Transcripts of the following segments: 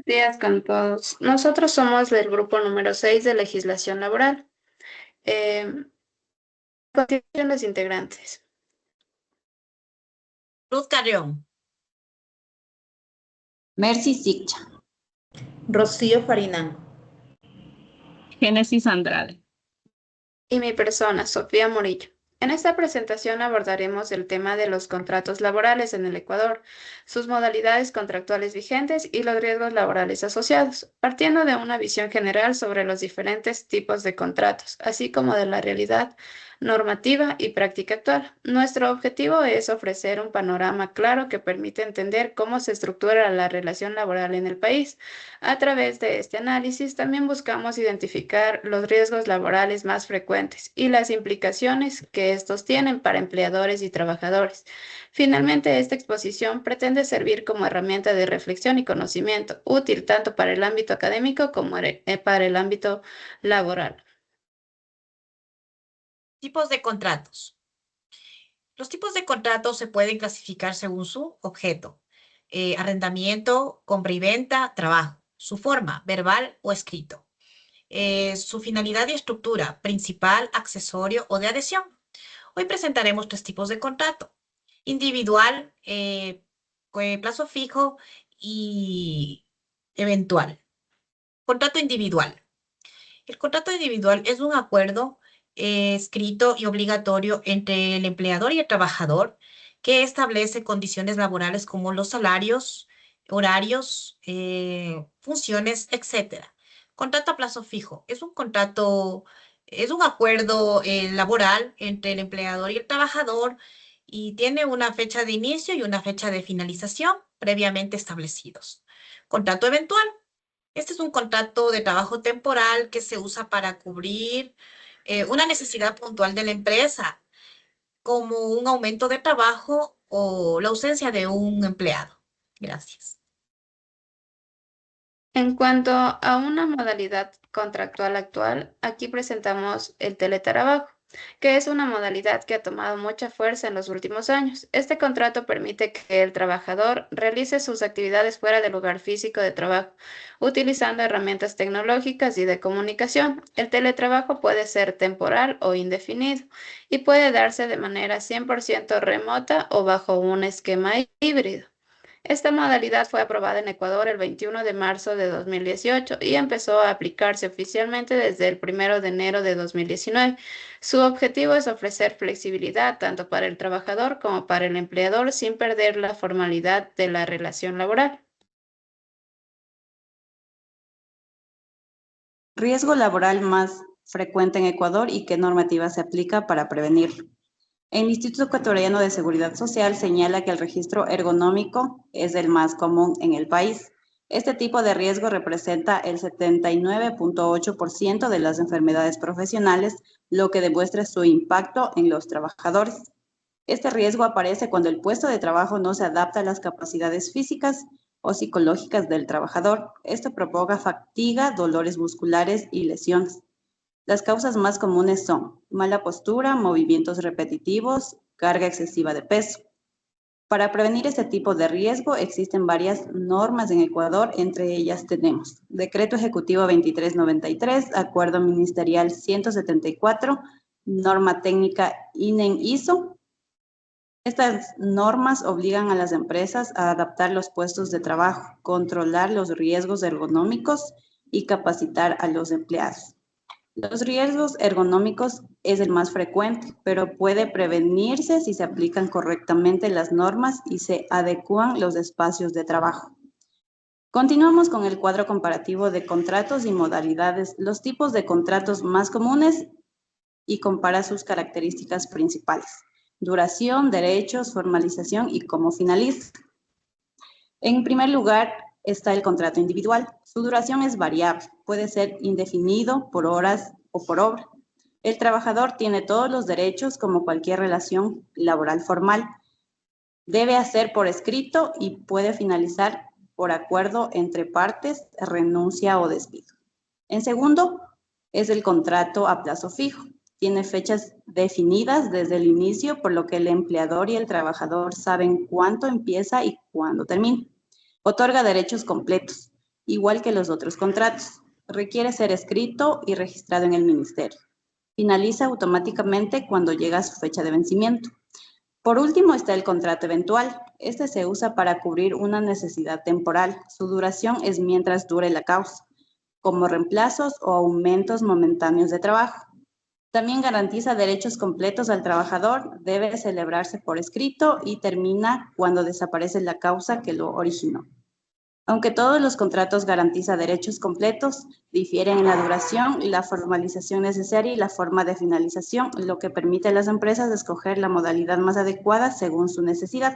Días con todos. Nosotros somos del grupo número 6 de legislación laboral. A continuación, los integrantes. Ruth Carrión. Mercy Siccha. Rocío Farinán. Génesis Andrade. Y mi persona, Sofía Murillo. En esta presentación abordaremos el tema de los contratos laborales en el Ecuador, sus modalidades contractuales vigentes y los riesgos laborales asociados, partiendo de una visión general sobre los diferentes tipos de contratos, así como de la realidad normativa y práctica actual. Nuestro objetivo es ofrecer un panorama claro que permite entender cómo se estructura la relación laboral en el país. A través de este análisis también buscamos identificar los riesgos laborales más frecuentes y las implicaciones que estos tienen para empleadores y trabajadores. Finalmente, esta exposición pretende servir como herramienta de reflexión y conocimiento, útil tanto para el ámbito académico como para el ámbito laboral. Tipos de contratos. Los tipos de contratos se pueden clasificar según su objeto: arrendamiento, compra y venta, trabajo; su forma, verbal o escrito; su finalidad y estructura, principal, accesorio o de adhesión. Hoy presentaremos 3 tipos de contrato: individual, plazo fijo y eventual. Contrato individual. El contrato individual es un acuerdo escrito y obligatorio entre el empleador y el trabajador que establece condiciones laborales como los salarios, horarios, funciones, etc. Contrato a plazo fijo. Es un acuerdo laboral entre el empleador y el trabajador y tiene una fecha de inicio y una fecha de finalización previamente establecidos. Contrato eventual. Este es un contrato de trabajo temporal que se usa para cubrir una necesidad puntual de la empresa, como un aumento de trabajo o la ausencia de un empleado. Gracias. En cuanto a una modalidad contractual actual, aquí presentamos el teletrabajo, que es una modalidad que ha tomado mucha fuerza en los últimos años. Este contrato permite que el trabajador realice sus actividades fuera del lugar físico de trabajo, utilizando herramientas tecnológicas y de comunicación. El teletrabajo puede ser temporal o indefinido y puede darse de manera 100% remota o bajo un esquema híbrido. Esta modalidad fue aprobada en Ecuador el 21 de marzo de 2018 y empezó a aplicarse oficialmente desde el 1 de enero de 2019. Su objetivo es ofrecer flexibilidad tanto para el trabajador como para el empleador sin perder la formalidad de la relación laboral. Riesgo laboral más frecuente en Ecuador y qué normativa se aplica para prevenirlo. El Instituto Ecuatoriano de Seguridad Social señala que el registro ergonómico es el más común en el país. Este tipo de riesgo representa el 79.8% de las enfermedades profesionales, lo que demuestra su impacto en los trabajadores. Este riesgo aparece cuando el puesto de trabajo no se adapta a las capacidades físicas o psicológicas del trabajador. Esto provoca fatiga, dolores musculares y lesiones. Las causas más comunes son mala postura, movimientos repetitivos, carga excesiva de peso. Para prevenir este tipo de riesgo existen varias normas en Ecuador, entre ellas tenemos Decreto Ejecutivo 2393, Acuerdo Ministerial 174, Norma Técnica INEN-ISO. Estas normas obligan a las empresas a adaptar los puestos de trabajo, controlar los riesgos ergonómicos y capacitar a los empleados. Los riesgos ergonómicos es el más frecuente, pero puede prevenirse si se aplican correctamente las normas y se adecúan los espacios de trabajo. Continuamos con el cuadro comparativo de contratos y modalidades, los tipos de contratos más comunes y compara sus características principales: duración, derechos, formalización y cómo finaliza. En primer lugar está el contrato individual. Su duración es variable, puede ser indefinido, por horas o por obra. El trabajador tiene todos los derechos como cualquier relación laboral formal. Debe hacer por escrito y puede finalizar por acuerdo entre partes, renuncia o despido. En segundo, es el contrato a plazo fijo. Tiene fechas definidas desde el inicio, por lo que el empleador y el trabajador saben cuánto empieza y cuándo termina. Otorga derechos completos. igual que los otros contratos. Requiere ser escrito y registrado en el ministerio. Finaliza automáticamente cuando llega a su fecha de vencimiento. Por último está el contrato eventual. Este se usa para cubrir una necesidad temporal. Su duración es mientras dure la causa, como reemplazos o aumentos momentáneos de trabajo. También garantiza derechos completos al trabajador, debe celebrarse por escrito y termina cuando desaparece la causa que lo originó. Aunque todos los contratos garantizan derechos completos, difieren en la duración, la formalización necesaria y la forma de finalización, lo que permite a las empresas escoger la modalidad más adecuada según su necesidad.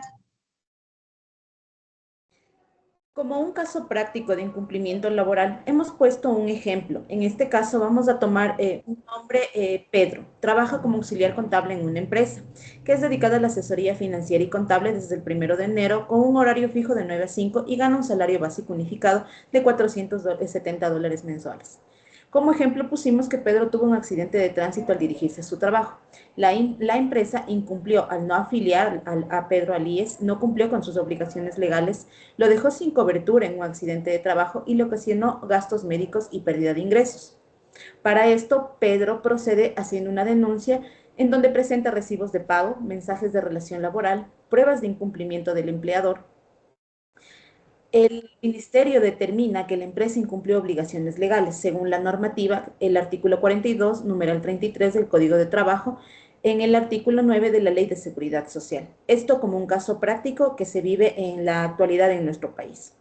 Como un caso práctico de incumplimiento laboral, hemos puesto un ejemplo. En este caso vamos a tomar un hombre, Pedro. Trabaja como auxiliar contable en una empresa que es dedicada a la asesoría financiera y contable desde el 1 de enero con un horario fijo de 9 a 5 y gana un salario básico unificado de $470 mensuales. Como ejemplo pusimos que Pedro tuvo un accidente de tránsito al dirigirse a su trabajo. La empresa incumplió al no afiliar a Pedro al IES, no cumplió con sus obligaciones legales, lo dejó sin cobertura en un accidente de trabajo y le ocasionó gastos médicos y pérdida de ingresos. Para esto, Pedro procede haciendo una denuncia en donde presenta recibos de pago, mensajes de relación laboral, pruebas de incumplimiento del empleador. El ministerio determina que la empresa incumplió obligaciones legales según la normativa, el artículo 42, numeral 33 del Código de Trabajo, en el artículo 9 de la Ley de Seguridad Social. Esto como un caso práctico que se vive en la actualidad en nuestro país.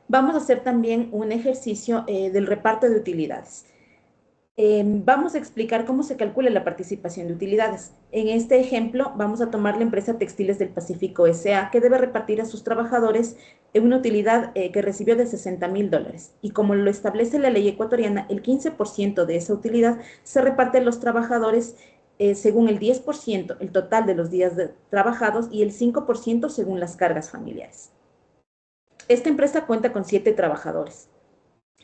Vamos a hacer también un ejercicio del reparto de utilidades. Vamos a explicar cómo se calcula la participación de utilidades. En este ejemplo, vamos a tomar la empresa Textiles del Pacífico S.A., que debe repartir a sus trabajadores una utilidad que recibió de $60,000. Y como lo establece la ley ecuatoriana, el 15% de esa utilidad se reparte a los trabajadores según el 10%, el total de los días trabajados, y el 5% según las cargas familiares. Esta empresa cuenta con 7 trabajadores.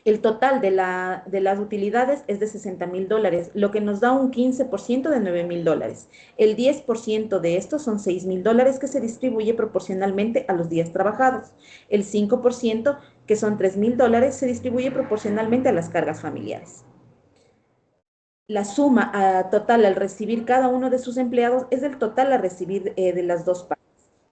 El total de las utilidades es de $60,000, lo que nos da un 15% de $9,000. El 10% de estos son $6,000 que se distribuye proporcionalmente a los días trabajados. El 5%, que son $3,000, se distribuye proporcionalmente a las cargas familiares. La suma total al recibir cada uno de sus empleados es el total a recibir de las dos partes.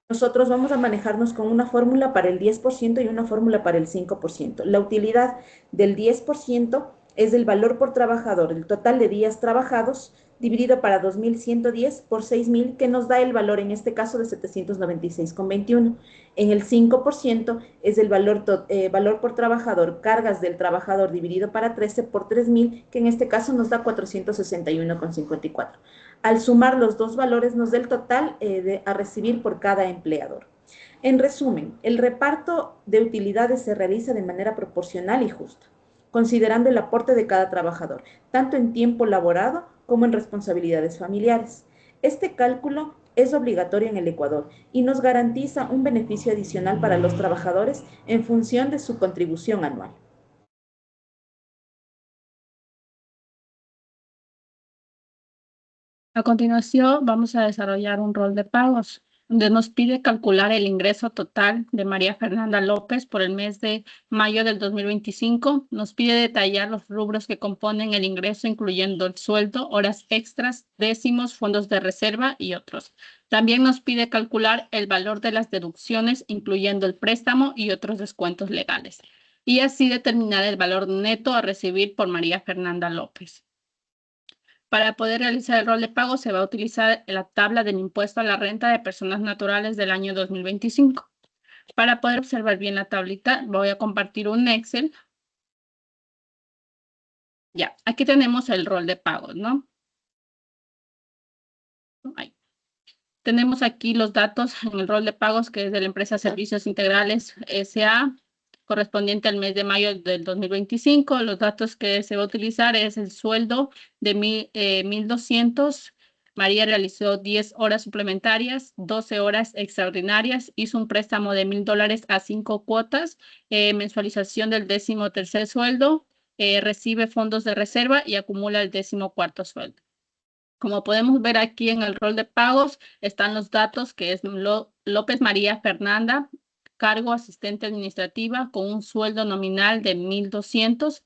Nosotros vamos a manejarnos con una fórmula para el 10% y una fórmula para el 5%. La utilidad del 10% es el valor por trabajador, el total de días trabajados, dividido para 2.110 por 6.000, que nos da el valor, en este caso, de 796,21. En el 5% es el valor por trabajador, cargas del trabajador dividido para 13 por 3.000, que en este caso nos da 461,54. Al sumar los dos valores nos da el total a recibir por cada empleador. En resumen, el reparto de utilidades se realiza de manera proporcional y justa, considerando el aporte de cada trabajador, tanto en tiempo laborado como en responsabilidades familiares. Este cálculo es obligatorio en el Ecuador y nos garantiza un beneficio adicional para los trabajadores en función de su contribución anual. A continuación, vamos a desarrollar un rol de pagos, donde nos pide calcular el ingreso total de María Fernanda López por el mes de mayo del 2025. Nos pide detallar los rubros que componen el ingreso, incluyendo el sueldo, horas extras, décimos, fondos de reserva y otros. También nos pide calcular el valor de las deducciones, incluyendo el préstamo y otros descuentos legales, y así determinar el valor neto a recibir por María Fernanda López. Para poder realizar el rol de pago se va a utilizar la tabla del impuesto a la renta de personas naturales del año 2025. Para poder observar bien la tablita, voy a compartir un Excel. Ya, aquí tenemos el rol de pagos, ¿no? Ahí. Tenemos aquí los datos en el rol de pagos que es de la empresa Servicios Integrales S.A., correspondiente al mes de mayo del 2025. Los datos que se va a utilizar es el sueldo de 1.200. María realizó 10 horas suplementarias, 12 horas extraordinarias, hizo un préstamo de $1,000 a 5 cuotas, mensualización del 13º sueldo, recibe fondos de reserva y acumula el 14º sueldo. Como podemos ver aquí en el rol de pagos, están los datos que es López María Fernanda, cargo asistente administrativa con un sueldo nominal de 1.200.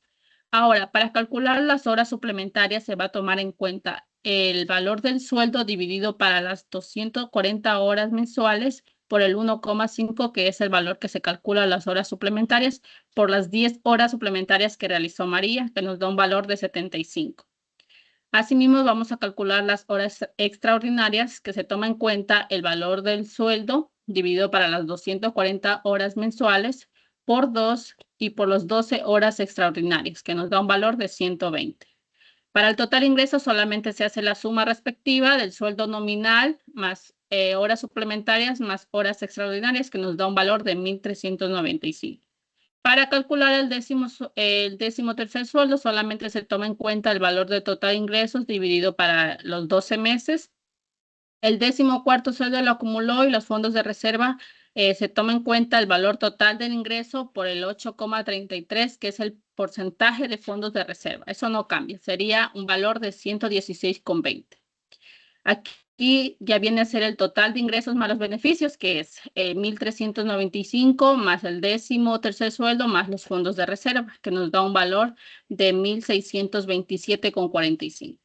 Ahora, para calcular las horas suplementarias se va a tomar en cuenta el valor del sueldo dividido para las 240 horas mensuales por el 1,5, que es el valor que se calcula las horas suplementarias, por las 10 horas suplementarias que realizó María, que nos da un valor de 75. Asimismo, vamos a calcular las horas extraordinarias, que se toma en cuenta el valor del sueldo dividido para las 240 horas mensuales por 2 y por las 12 horas extraordinarias, que nos da un valor de 120. Para el total ingreso solamente se hace la suma respectiva del sueldo nominal más horas suplementarias más horas extraordinarias, que nos da un valor de 1.395. Para calcular el décimo tercer sueldo solamente se toma en cuenta el valor de total ingresos dividido para los 12 meses. El 14º sueldo lo acumuló y los fondos de reserva se toma en cuenta el valor total del ingreso por el 8,33, que es el porcentaje de fondos de reserva. Eso no cambia, sería un valor de 116,20. Aquí ya viene a ser el total de ingresos más los beneficios, que es 1.395 más el 13º sueldo más los fondos de reserva, que nos da un valor de 1.627,45.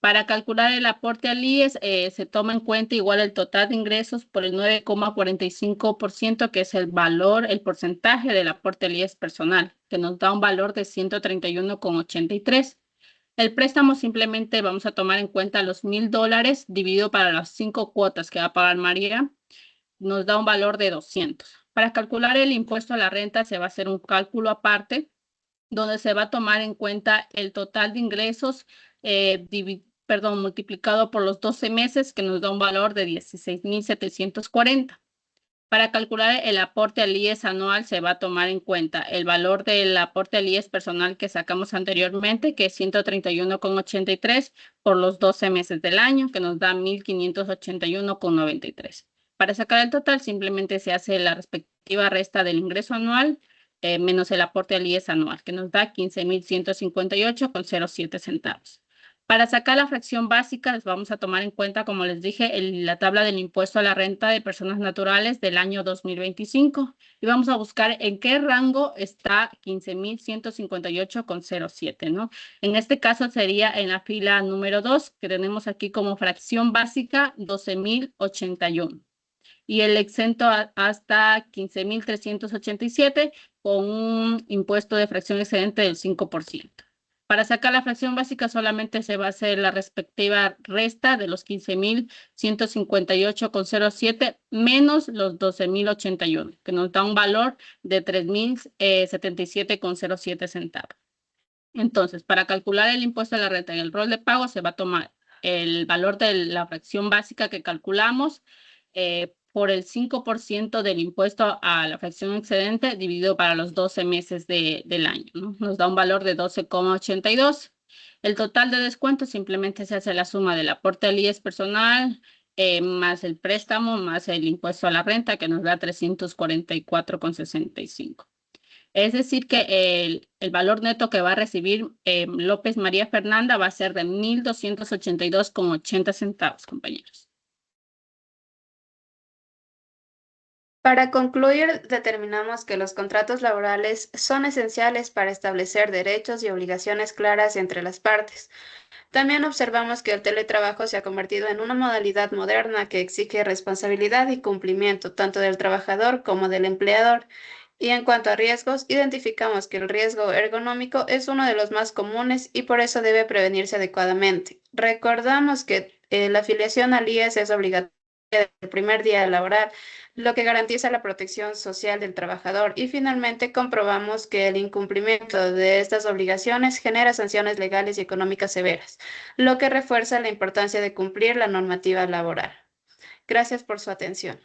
Para calcular el aporte al IES se toma en cuenta igual el total de ingresos por el 9,45%, que es el valor, el porcentaje del aporte al IES personal, que nos da un valor de 131,83. El préstamo simplemente vamos a tomar en cuenta los $1.000 dividido para las 5 cuotas que va a pagar María, nos da un valor de 200. Para calcular el impuesto a la renta se va a hacer un cálculo aparte, donde se va a tomar en cuenta el total de ingresos multiplicado por los 12 meses, que nos da un valor de 16.740. Para calcular el aporte al IES anual se va a tomar en cuenta el valor del aporte al IES personal que sacamos anteriormente, que es 131,83 por los 12 meses del año, que nos da 1.581,93. Para sacar el total simplemente se hace la respectiva resta del ingreso anual menos el aporte al IES anual, que nos da 15.158,07 centavos. Para sacar la fracción básica, les vamos a tomar en cuenta, como les dije, la tabla del impuesto a la renta de personas naturales del año 2025. Y vamos a buscar en qué rango está 15.158,07, ¿no? En este caso sería en la fila número 2, que tenemos aquí como fracción básica 12.081. Y el exento hasta 15.387 con un impuesto de fracción excedente del 5%. Para sacar la fracción básica solamente se va a hacer la respectiva resta de los 15.158,07 menos los 12.081, que nos da un valor de 3.077,07 centavos. Entonces, para calcular el impuesto a la renta en el rol de pago se va a tomar el valor de la fracción básica que calculamos por el 5% del impuesto a la fracción excedente dividido para los 12 meses del año, ¿no? Nos da un valor de 12,82. El total de descuento simplemente se hace la suma del aporte al IES personal más el préstamo más el impuesto a la renta, que nos da 344,65. Es decir, que el valor neto que va a recibir López María Fernanda va a ser de 1.282,80 centavos, compañeros. Para concluir, determinamos que los contratos laborales son esenciales para establecer derechos y obligaciones claras entre las partes. También observamos que el teletrabajo se ha convertido en una modalidad moderna que exige responsabilidad y cumplimiento tanto del trabajador como del empleador. Y en cuanto a riesgos, identificamos que el riesgo ergonómico es uno de los más comunes y por eso debe prevenirse adecuadamente. Recordamos que la afiliación al IES es obligatoria desde el primer día laboral, lo que garantiza la protección social del trabajador. Y finalmente comprobamos que el incumplimiento de estas obligaciones genera sanciones legales y económicas severas, lo que refuerza la importancia de cumplir la normativa laboral. Gracias por su atención.